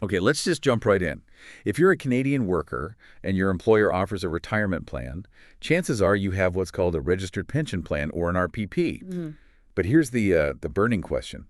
Okay, let's just jump right in. If you're a Canadian worker and your employer offers a retirement plan, chances are you have what's called a registered pension plan or an RPP. But here's the burning question.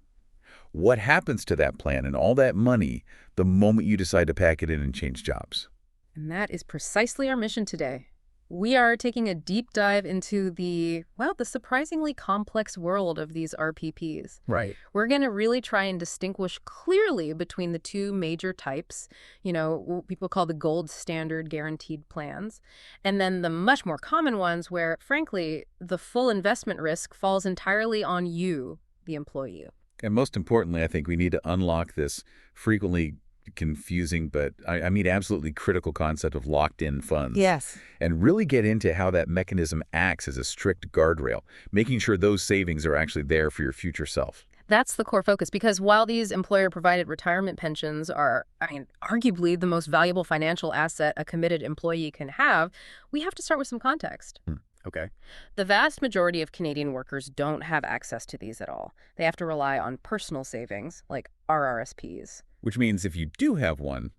What happens to that plan and all that money the moment you decide to pack it in and change jobs? And that is precisely our mission today. We are taking a deep dive into the surprisingly complex world of these RPPs. Right. We're going to really try and distinguish clearly between the two major types, what people call the gold standard guaranteed plans, and then the much more common ones where, frankly, the full investment risk falls entirely on you, the employee. And most importantly, I think we need to unlock this frequently confusing, but I mean absolutely critical concept of locked-in funds. Yes. And really get into how that mechanism acts as a strict guardrail, making sure those savings are actually there for your future self. That's the core focus, because while these employer-provided retirement pensions are, arguably the most valuable financial asset a committed employee can have, we have to start with some context. Okay. The vast majority of Canadian workers don't have access to these at all. They have to rely on personal savings, like RRSPs. Which means if you do have one,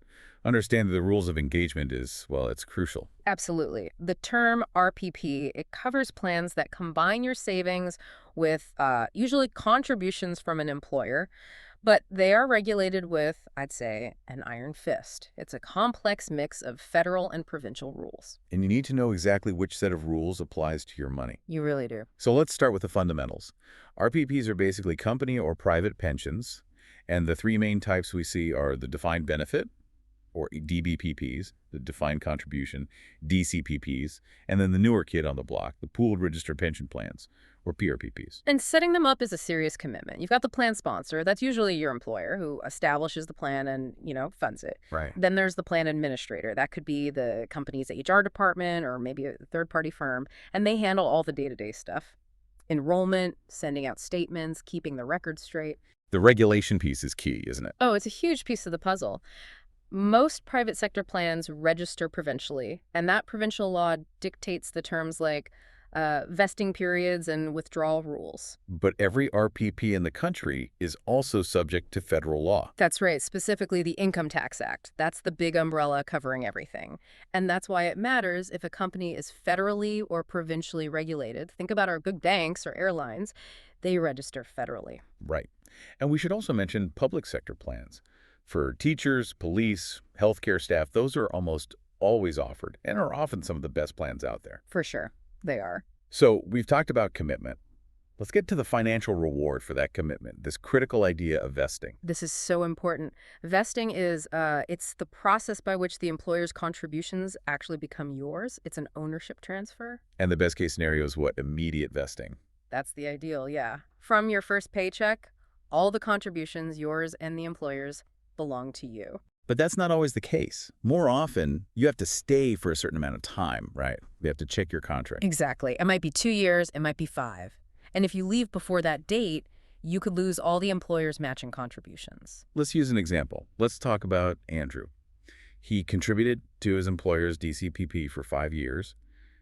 understand that the rules of engagement is, well, it's crucial. Absolutely. The term RPP, it covers plans that combine your savings with usually contributions from an employer, but they are regulated with, I'd say, an iron fist. It's a complex mix of federal and provincial rules. And you need to know exactly which set of rules applies to your money. You really do. So let's start with the fundamentals. RPPs are basically company or private pensions, and the three main types we see are the defined benefit, or DBPPs, the defined contribution, DCPPs, and then the newer kid on the block, the pooled registered pension plans, or PRPPs. And setting them up is a serious commitment. You've got the plan sponsor. That's usually your employer who establishes the plan and, funds it. Right. Then there's the plan administrator. That could be the company's HR department or maybe a third-party firm, and they handle all the day-to-day stuff. Enrollment, sending out statements, keeping the records straight. The regulation piece is key, isn't it? Oh, it's a huge piece of the puzzle. Most private sector plans register provincially, and that provincial law dictates the terms like vesting periods and withdrawal rules. But every RPP in the country is also subject to federal law. That's right, specifically the Income Tax Act. That's the big umbrella covering everything. And that's why it matters if a company is federally or provincially regulated. Think about our good banks or airlines. They register federally. Right. And we should also mention public sector plans. For teachers, police, healthcare staff, those are almost always offered and are often some of the best plans out there. For sure, they are. So we've talked about commitment. Let's get to the financial reward for that commitment, this critical idea of vesting. This is so important. Vesting is, it's the process by which the employer's contributions actually become yours. It's an ownership transfer. And the best case scenario is what? Immediate vesting. That's the ideal, yeah. From your first paycheck, all the contributions, yours and the employer's, belong to you. But that's not always the case. More often, you have to stay for a certain amount of time, right? You have to check your contract. Exactly. It might be 2 years, it might be 5. And if you leave before that date, you could lose all the employer's matching contributions. Let's use an example. Let's talk about Andrew. He contributed to his employer's DCPP for 5 years.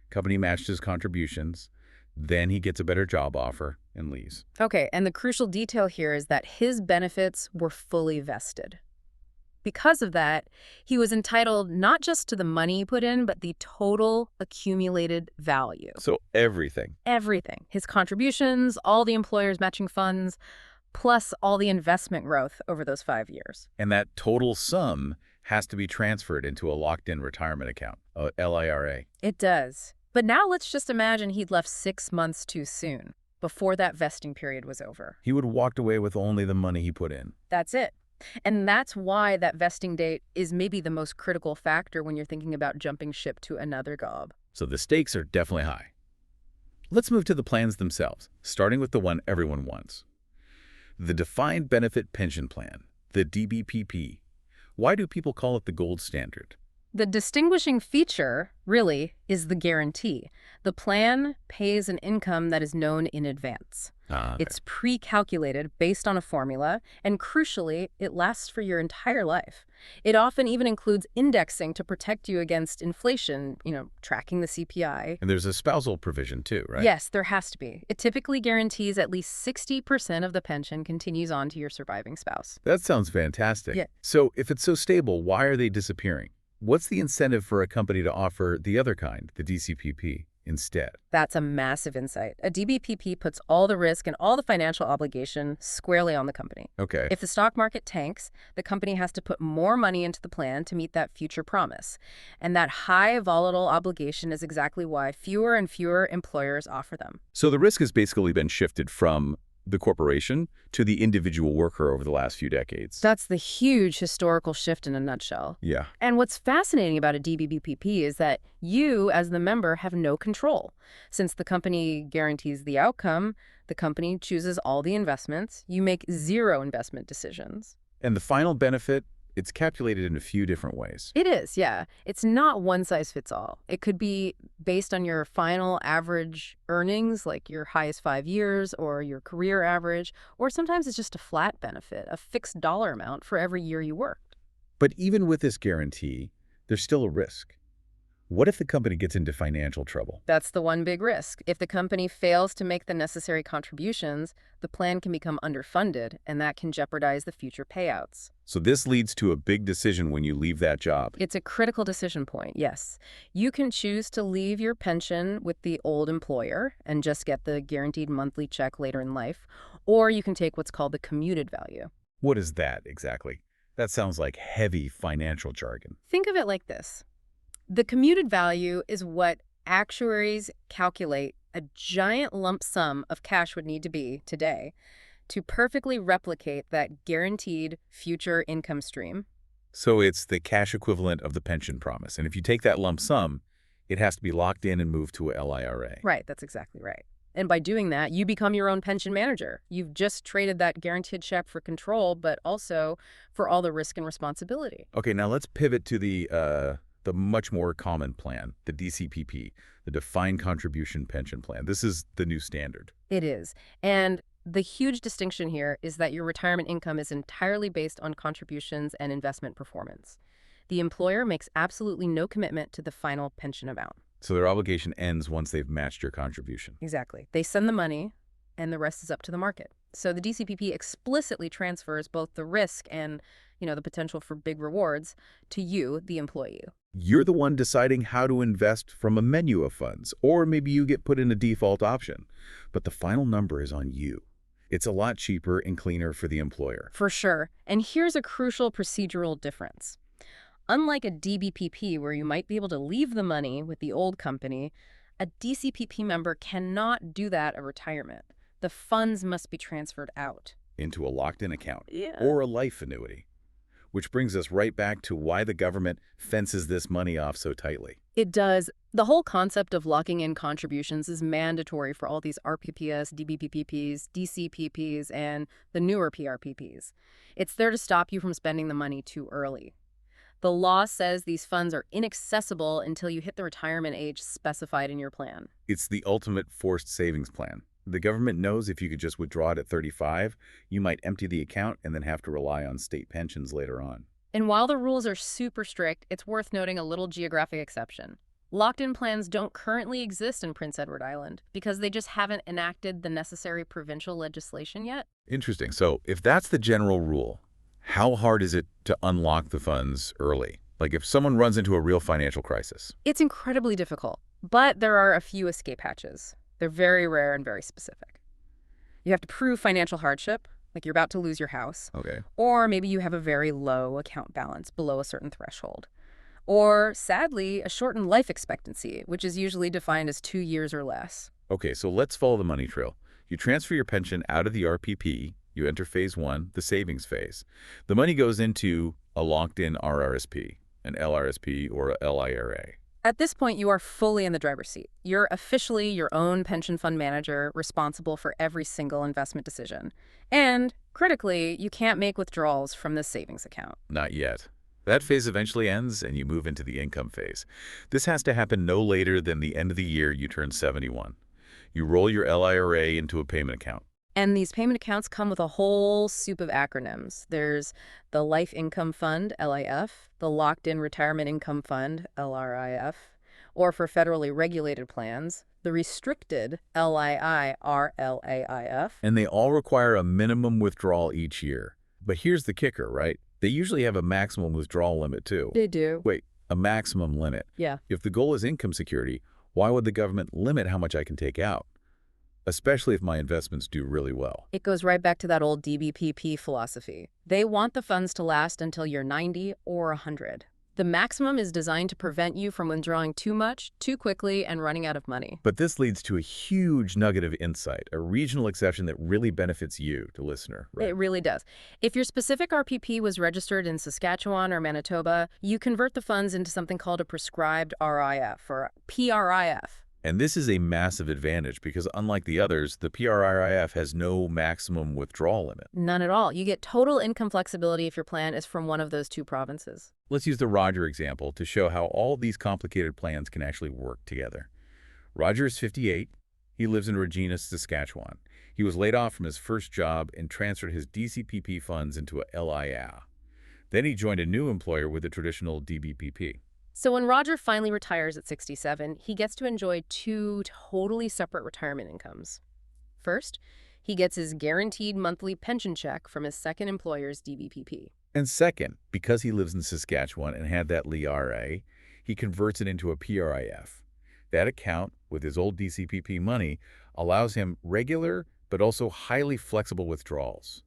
Company matched his contributions. Then he gets a better job offer and leaves. Okay, and the crucial detail here is that his benefits were fully vested. Because of that, he was entitled not just to the money he put in, but the total accumulated value. So everything. Everything. His contributions, all the employer's matching funds, plus all the investment growth over those 5 years. And that total sum has to be transferred into a locked-in retirement account, a LIRA. It does. But now let's just imagine he'd left 6 months too soon, before that vesting period was over. He would have walked away with only the money he put in. That's it. And that's why that vesting date is maybe the most critical factor when you're thinking about jumping ship to another job. So the stakes are definitely high. Let's move to the plans themselves, starting with the one everyone wants. The Defined Benefit Pension Plan, the DBPP. Why do people call it the gold standard? The distinguishing feature, really, is the guarantee. The plan pays an income that is known in advance. Okay. It's pre-calculated based on a formula, and crucially, it lasts for your entire life. It often even includes indexing to protect you against inflation, tracking the CPI. And there's a spousal provision too, right? Yes, there has to be. It typically guarantees at least 60% of the pension continues on to your surviving spouse. That sounds fantastic. Yeah. So if it's so stable, why are they disappearing? What's the incentive for a company to offer the other kind, the DCPP, instead? That's a massive insight. A DBPP puts all the risk and all the financial obligation squarely on the company. Okay. If the stock market tanks, the company has to put more money into the plan to meet that future promise. And that high volatile obligation is exactly why fewer and fewer employers offer them. So the risk has basically been shifted from the corporation to the individual worker over the last few decades. That's the huge historical shift in a nutshell. Yeah. And what's fascinating about a DBPP is that you, as the member, have no control. Since the company guarantees the outcome, the company chooses all the investments, you make zero investment decisions. And the final benefit, it's calculated in a few different ways. It is, yeah. It's not one size fits all. It could be based on your final average earnings, like your highest 5 years, or your career average, or sometimes it's just a flat benefit, a fixed dollar amount for every year you worked. But even with this guarantee, there's still a risk. What if the company gets into financial trouble? That's the one big risk. If the company fails to make the necessary contributions, the plan can become underfunded, and that can jeopardize the future payouts. So this leads to a big decision when you leave that job. It's a critical decision point, yes. You can choose to leave your pension with the old employer and just get the guaranteed monthly check later in life, or you can take what's called the commuted value. What is that exactly? That sounds like heavy financial jargon. Think of it like this. The commuted value is what actuaries calculate a giant lump sum of cash would need to be today to perfectly replicate that guaranteed future income stream. So it's the cash equivalent of the pension promise. And if you take that lump sum, it has to be locked in and moved to a LIRA. Right, that's exactly right. And by doing that, you become your own pension manager. You've just traded that guaranteed check for control, but also for all the risk and responsibility. Okay, now let's pivot to the much more common plan, the DCPP, the Defined Contribution Pension Plan. This is the new standard. It is. And the huge distinction here is that your retirement income is entirely based on contributions and investment performance. The employer makes absolutely no commitment to the final pension amount. So their obligation ends once they've matched your contribution. Exactly. They send the money, and the rest is up to the market. So the DCPP explicitly transfers both the risk and, the potential for big rewards to you, the employee. You're the one deciding how to invest from a menu of funds, or maybe you get put in a default option. But the final number is on you. It's a lot cheaper and cleaner for the employer. For sure. And here's a crucial procedural difference. Unlike a DBPP, where you might be able to leave the money with the old company, a DCPP member cannot do that at retirement. The funds must be transferred out. Into a locked-in account. Yeah. Or a life annuity. Which brings us right back to why the government fences this money off so tightly. It does. The whole concept of locking in contributions is mandatory for all these RPPS, DBPPs, DCPPs, and the newer PRPPs. It's there to stop you from spending the money too early. The law says these funds are inaccessible until you hit the retirement age specified in your plan. It's the ultimate forced savings plan. The government knows if you could just withdraw it at 35, you might empty the account and then have to rely on state pensions later on. And while the rules are super strict, it's worth noting a little geographic exception. Locked-in plans don't currently exist in Prince Edward Island because they just haven't enacted the necessary provincial legislation yet. Interesting. So if that's the general rule, how hard is it to unlock the funds early? Like if someone runs into a real financial crisis? It's incredibly difficult, but there are a few escape hatches. They're very rare and very specific. You have to prove financial hardship, like you're about to lose your house. Okay. Or maybe you have a very low account balance below a certain threshold. Or, sadly, a shortened life expectancy, which is usually defined as 2 years or less. Okay, so let's follow the money trail. You transfer your pension out of the RPP, you enter phase 1, the savings phase. The money goes into a locked-in RRSP, an LRSP, or a LIRA. At this point, you are fully in the driver's seat. You're officially your own pension fund manager, responsible for every single investment decision. And, critically, you can't make withdrawals from this savings account. Not yet. That phase eventually ends and you move into the income phase. This has to happen no later than the end of the year you turn 71. You roll your LIRA into a payment account. And these payment accounts come with a whole soup of acronyms. There's the Life Income Fund, LIF, the Locked In Retirement Income Fund, LRIF, or for federally regulated plans, the Restricted, LII, RLAIF. And they all require a minimum withdrawal each year. But here's the kicker, right? They usually have a maximum withdrawal limit too. They do. Wait, a maximum limit. Yeah. If the goal is income security, why would the government limit how much I can take out? Especially if my investments do really well. It goes right back to that old DBPP philosophy. They want the funds to last until you're 90 or 100. The maximum is designed to prevent you from withdrawing too much, too quickly, and running out of money. But this leads to a huge nugget of insight, a regional exception that really benefits you, the listener. Right? It really does. If your specific RPP was registered in Saskatchewan or Manitoba, you convert the funds into something called a prescribed RIF or PRIF. And this is a massive advantage because unlike the others, the PRIF has no maximum withdrawal limit. None at all. You get total income flexibility if your plan is from one of those two provinces. Let's use the Roger example to show how all these complicated plans can actually work together. Roger is 58. He lives in Regina, Saskatchewan. He was laid off from his first job and transferred his DCPP funds into a LIA. Then he joined a new employer with a traditional DBPP. So when Roger finally retires at 67, he gets to enjoy two totally separate retirement incomes. First, he gets his guaranteed monthly pension check from his second employer's DBPP. And second, because he lives in Saskatchewan and had that LIRA, he converts it into a PRIF. That account, with his old DCPP money, allows him regular but also highly flexible withdrawals.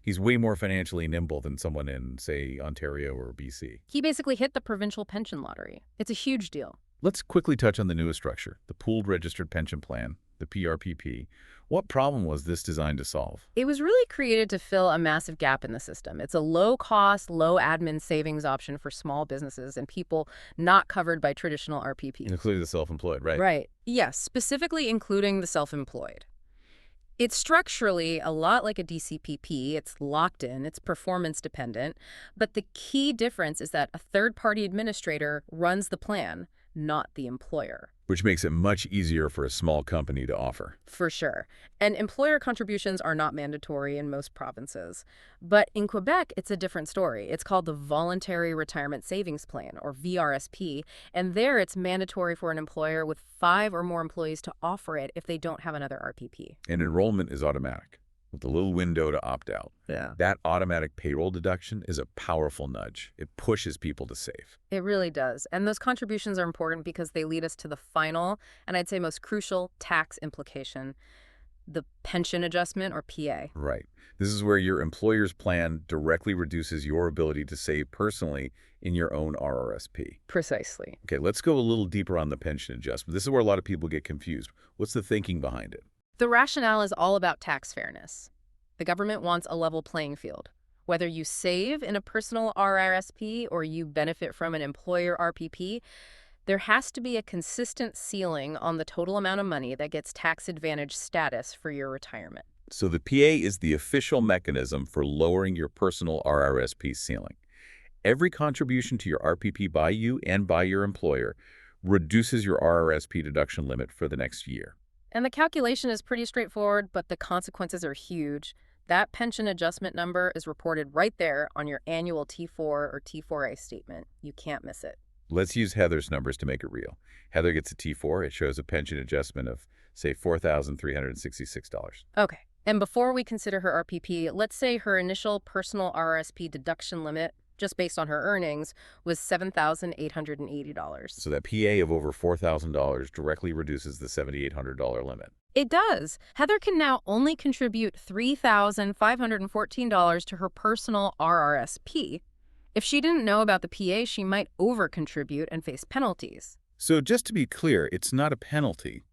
He's way more financially nimble than someone in, say, Ontario or BC. He basically hit the provincial pension lottery. It's a huge deal. Let's quickly touch on the newest structure, the Pooled Registered Pension Plan, the PRPP. What problem was this designed to solve? It was really created to fill a massive gap in the system. It's a low-cost, low-admin savings option for small businesses and people not covered by traditional RPPs. Including the self-employed, right? Right. Yes, specifically including the self-employed. It's structurally a lot like a DCPP. It's locked in, it's performance dependent, but the key difference is that a third-party administrator runs the plan, not the employer. Which makes it much easier for a small company to offer. For sure. And employer contributions are not mandatory in most provinces. But in Quebec, it's a different story. It's called the Voluntary Retirement Savings Plan, or VRSP, and there it's mandatory for an employer with 5 or more employees to offer it if they don't have another RPP. And enrollment is automatic, with a little window to opt out. Yeah. That automatic payroll deduction is a powerful nudge. It pushes people to save. It really does. And those contributions are important because they lead us to the final, and I'd say most crucial, tax implication, the pension adjustment, or PA. Right. This is where your employer's plan directly reduces your ability to save personally in your own RRSP. Precisely. Okay, let's go a little deeper on the pension adjustment. This is where a lot of people get confused. What's the thinking behind it? The rationale is all about tax fairness. The government wants a level playing field. Whether you save in a personal RRSP or you benefit from an employer RPP, there has to be a consistent ceiling on the total amount of money that gets tax advantage status for your retirement. So the PA is the official mechanism for lowering your personal RRSP ceiling. Every contribution to your RPP by you and by your employer reduces your RRSP deduction limit for the next year. And the calculation is pretty straightforward, but the consequences are huge. That pension adjustment number is reported right there on your annual T4 or T4A statement. You can't miss it. Let's use Heather's numbers to make it real. Heather gets a T4. It shows a pension adjustment of, say, $4,366. Okay. And before we consider her RPP, let's say her initial personal RRSP deduction limit, just based on her earnings, was $7,880. So that PA of over $4,000 directly reduces the $7,800 limit. It does. Heather can now only contribute $3,514 to her personal RRSP. If she didn't know about the PA, she might over-contribute and face penalties. So just to be clear, it's not a penalty.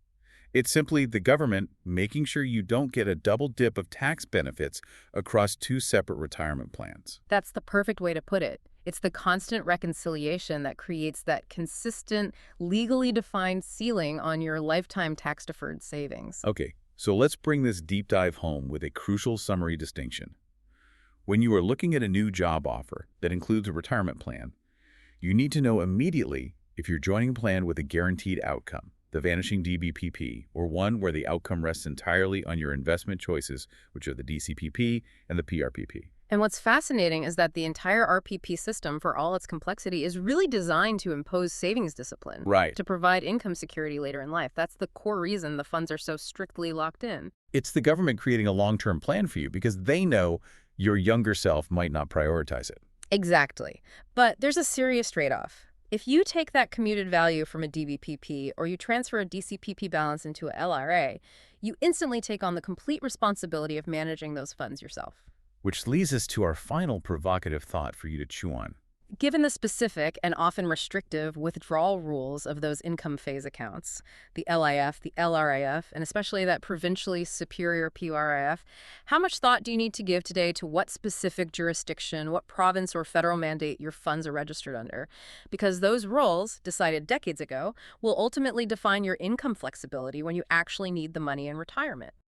It's simply the government making sure you don't get a double dip of tax benefits across two separate retirement plans. That's the perfect way to put it. It's the constant reconciliation that creates that consistent, legally defined ceiling on your lifetime tax-deferred savings. Okay, so let's bring this deep dive home with a crucial summary distinction. When you are looking at a new job offer that includes a retirement plan, you need to know immediately if you're joining a plan with a guaranteed outcome. the vanishing DBPP, or one where the outcome rests entirely on your investment choices, which are the DCPP and the PRPP. And what's fascinating is that the entire RPP system, for all its complexity, is really designed to impose savings discipline, Right. to provide income security later in life. That's the core reason the funds are so strictly locked in. It's the government creating a long-term plan for you because they know your younger self might not prioritize it. Exactly. But there's a serious trade-off. If you take that commuted value from a DBPP or you transfer a DCPP balance into a LRA, you instantly take on the complete responsibility of managing those funds yourself. Which leads us to our final provocative thought for you to chew on. Given the specific and often restrictive withdrawal rules of those income phase accounts, the LIF, the LRIF, and especially that provincially superior PRIF, how much thought do you need to give today to what specific jurisdiction, what province or federal mandate your funds are registered under? Because those rules, decided decades ago, will ultimately define your income flexibility when you actually need the money in retirement.